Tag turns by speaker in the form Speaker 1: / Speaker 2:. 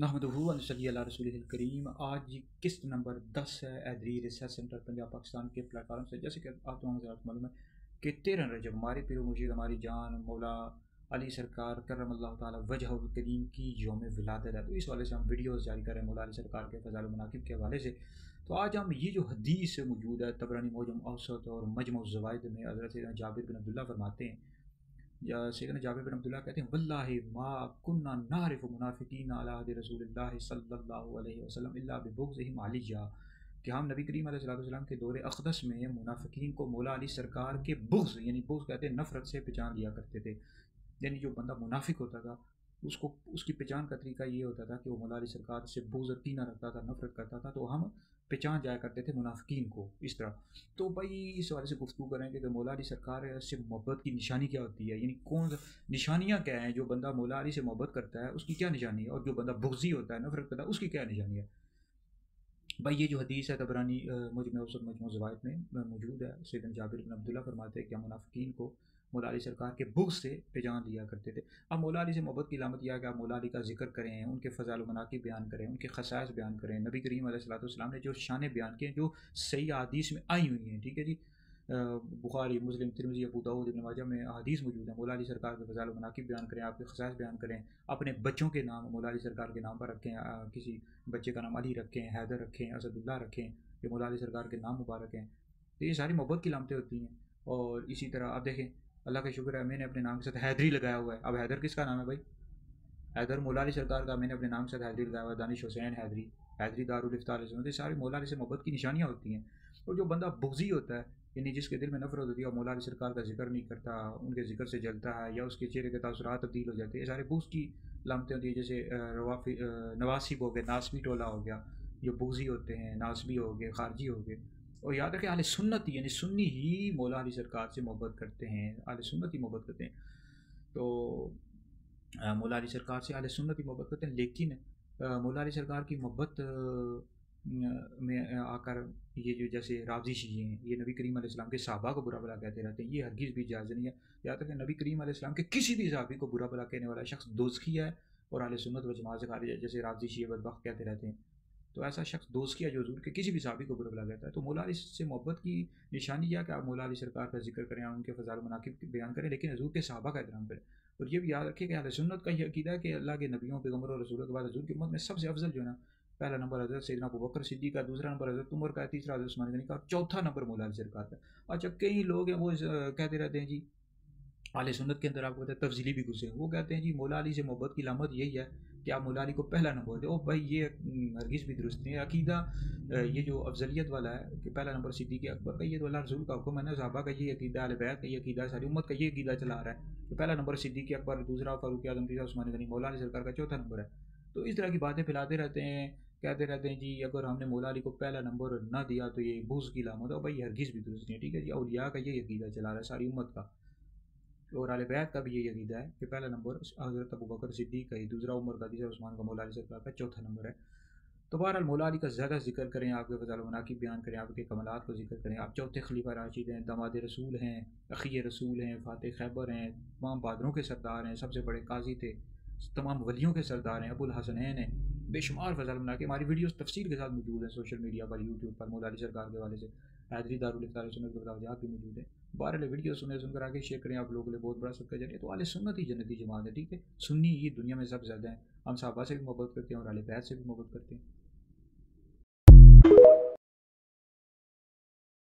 Speaker 1: نحمدہ و نصلی علی رسولہ الکریم۔ آج قسط نمبر 10 ہے ایدری ریسرچ سینٹر پنجاب پاکستان کے پلیٹ فارم سے۔ جیسے کہ آپ تمام حضرات معلوم ہے کہ 13 رجب ہمارے پیر و مرشد ہماری جان مولا علی سرکار کرم اللہ تعالیٰ وجہ الکریم کی یوم ولادت ہے، تو اس والے سے ہم ویڈیوز جاری کر رہے ہیں مولا علی سرکار کے فضائل و مناقب کے حوالے سے۔ تو آج ہم یہ جو حدیث موجود ہے طبرانی معجم اوسط اور مجمع الزوائد میں، حضرت سیدنا جابر بن عبداللہ فرماتے ہیں، سیدنا جابر بن عبداللہ کہتے ہیں واللہ ما کننا نعرف منافقین علی عہد رسول اللہ صلی اللہ علیہ وسلم الا ببغضهم علیہ، کہ ہم نبی کریم علیہ السلام کے دور اقدس میں منافقین کو مولا علی سرکار کے بغض، یعنی بغض کہتے ہیں نفرت سے پہچان لیا کرتے تھے۔ یعنی جو بندہ منافق ہوتا تھا اس کی پہچان کا طریقہ یہ ہوتا تھا کہ وہ مولا علی سرکار سے بغض کینہ رکھتا تھا، نفرت کرتا تھا، تو ہم پہچان جایا کرتے تھے منافقین کو اس طرح۔ تو بھائی اس حوالے سے گفتگو کریں کہ مولا علی سرکار سے محبت کی نشانی کیا ہوتی ہے، یعنی کون نشانیاں کیا ہیں، جو بندہ مولا علی سے محبت کرتا ہے اس کی کیا نشانی ہے، اور جو بندہ بغضی ہوتا ہے نفرت کرتا ہے اس کی کیا نشانی ہے۔ بھائی یہ جو حدیث ہے طبرانی مجمع اوسط مجمع الزوائد میں موجود ہے، سیدنا جابر بن عبداللہ فرماتے ہیں کہ ہم منافقین کو مولا علی سرکار کے بغض سے پہچان لیا کرتے تھے۔ اب مولا علی سے محبت کی علامت یہ ہے کہ آپ مولا علی کا ذکر کریں، ان کے فضائل و مناقب بیان کریں، ان کے خصائص بیان کریں، نبی کریم علیہ السلام نے جو شانیں بیان کی ہیں جو صحیح احادیث میں آئی ہوئی ہیں، ٹھیک ہے جی، بخاری، مسلم، ترمذی، ابو داؤد، ابن ماجہ میں احادیث موجود ہیں۔ مولا علی سرکار کے فضائل و مناقب بیان کریں، آپ کے خصائص بیان کریں، اپنے بچوں کے نام مولا علی سرکار کے نام پر رکھیں، کسی بچے کا نام علی رکھیں، حیدر رکھیں، اسد اللہ رکھیں، یہ مولا علی سرکار کے نام مبارک ہیں۔ تو یہ ساری محبت کی علامتیں ہوتی ہیں۔ اور اسی طرح آپ دیکھیں اللہ کا شکر ہے میں نے اپنے نام کے ساتھ حیدری لگایا ہوا ہے۔ اب حیدر کس کا نام ہے بھائی؟ حیدر مولا علی سرکار کا، میں نے اپنے نام کے ساتھ حیدری لگایا ہوا ہے، دانش حسین حیدری، حیدری دارالفتاء علیہ السلام۔ یہ ساری مولا علی سے محبت کی نشانیاں ہوتی ہیں۔ اور جو بندہ بغضی ہوتا ہے، یعنی جس کے دل میں نفرت ہوتی ہے اور مولا علی سرکار کا ذکر نہیں کرتا، ان کے ذکر سے جلتا ہے، یا اس کے چہرے کے تاثرات تبدیل ہو جاتے ہیں، یہ سارے بغض کی علامتیں ہوتی ہیں۔ جیسے نواسب ہو گئے، ناسبی ٹولہ ہو گیا، جو بغضی ہوتے ہیں، ناسبی ہو گئے، خارجی ہو گئے۔ اور یاد رکھیں اہل سنت یعنی سنی ہی مولا علی سرکار سے محبت کرتے ہیں، اہل سنت ہی محبت کرتے ہیں۔ تو مولا علی سرکار سے اہل سنت ہی محبت کرتے ہیں، لیکن مولا علی سرکار کی محبت میں آ کر یہ جو جیسے رافضی شیعہ ہیں، یہ نبی کریم علیہ السلام کے صحابہ کو برا بلا کہتے رہتے ہیں، یہ ہرگز بھی جائز نہیں ہے۔ یاد رکھیں نبی کریم علیہ السلام کے کسی بھی صحابی کو برا بلا کہنے والا شخص دوزخی ہے اور اہل سنت و جماعت سے خارج ہے، جیسے رافضی شیعہ بدبخت کہتے رہتے ہیں۔ تو ایسا شخص دوزخی ہے جو حضور کے کسی بھی صحابی کو برا بلا کہتا ہے۔ تو مولا علی سے محبت کی نشانی یہ ہے کہ آپ مولا علی سرکار کا ذکر کریں، ان کے فضائل و مناقب بیان کریں، لیکن حضور کے صحابہ کا احترام کریں۔ اور یہ بھی یاد رکھیں کہ اہل سنت کا یہ عقیدہ ہے کہ اللہ کے نبیوں، پیغمبروں اور رسولوں کے بعد حضور کی امت میں سب سے افضل جو ہے نا، پہلا نمبر حضرت سیدنا ابوبکر صدیق کا، دوسرا نمبر حضرت عمر کا، تیسرا حضرت عثمان غنی کا، اور چوتھا نمبر مولا علی سرکار کا۔ اچھا کئی لوگ ہیں وہ کہتے رہتے ہیں جی اہل سنت کے اندر آپ کو پتہ ہے تفضیلی بھی گھسے ہیں، وہ کہتے ہیں جی مولا علی سے محبت کی علامت یہی ہے کہ آپ مولا علی کو پہلا نمبر دیں۔ او بھائی یہ ہرگز بھی درست نہیں ہے عقیدہ۔ یہ جو افضلیت والا ہے کہ پہلا نمبر صدیق اکبر کا، یہ تو اللہ رسول کا حکم ہے نا، صحابہ کا یہ عقیدہ، اہل بیت کا یہ عقیدہ، ساری امت کا یہ عقیدہ چلا رہا ہے کہ پہلا نمبر صدیق اکبر، دوسرا فاروق اعظم، تیسرا عثمان غنی، مولا علی سرکار کا چوتھا نمبر ہے۔ تو اس طرح کی باتیں پھیلاتے رہتے ہیں، کہتے رہتے ہیں جی اگر ہم نے مولا علی کو پہلا نمبر نہ دیا تو یہ بغض کی علامت ہے۔ بھائی ہرگز بھی درست نہیں ہے، ٹھیک ہے جی، اولیاء کا یہ عقیدہ چلا رہا ہے ساری امت کا، اور اہل بیت کا بھی یہ عقیدہ ہے کہ پہلا نمبر حضرت ابوبکر صدیق کا ہی، دوسرا عمر کا، تیسرا عثمان کا، مولا علی سرکار کا چوتھا نمبر ہے۔ تو بہرحال مولا علی کا زیادہ ذکر کریں، آپ کے فضائل و مناقب بیان کریں، آپ کے کمالات کو ذکر کریں۔ آپ چوتھے خلیفہ راشد ہیں، داماد رسول ہیں، اخی رسول ہیں، فاتح خیبر ہیں، تمام بہادروں کے سردار ہیں، سب سے بڑے قاضی تھے، تمام ولیوں کے سردار ہیں، ابو الحسنین ہیں، بے شمار فضائل و مناقب ہماری ویڈیوز تفصیل کے ساتھ موجود ہیں سوشل میڈیا پر، یوٹیوب پر، مولا علی سرکار کے حوالے سے حیدری دارالفتاء علیہ سنت کے وجاہت بھی موجود ہیں۔ بہرحال ویڈیو سن کر آگے شیئر کریں، آپ لوگوں کے لیے بہت بڑا صدقہ جاریہ ہے۔ تو اہل سنت ہی جنتی جماعت ہے، ٹھیک ہے، سنی ہی دنیا میں سب زیادہ ہیں۔ ہم صحابہ سے بھی محبت کرتے ہیں اور اہل بیت سے بھی محبت کرتے ہیں۔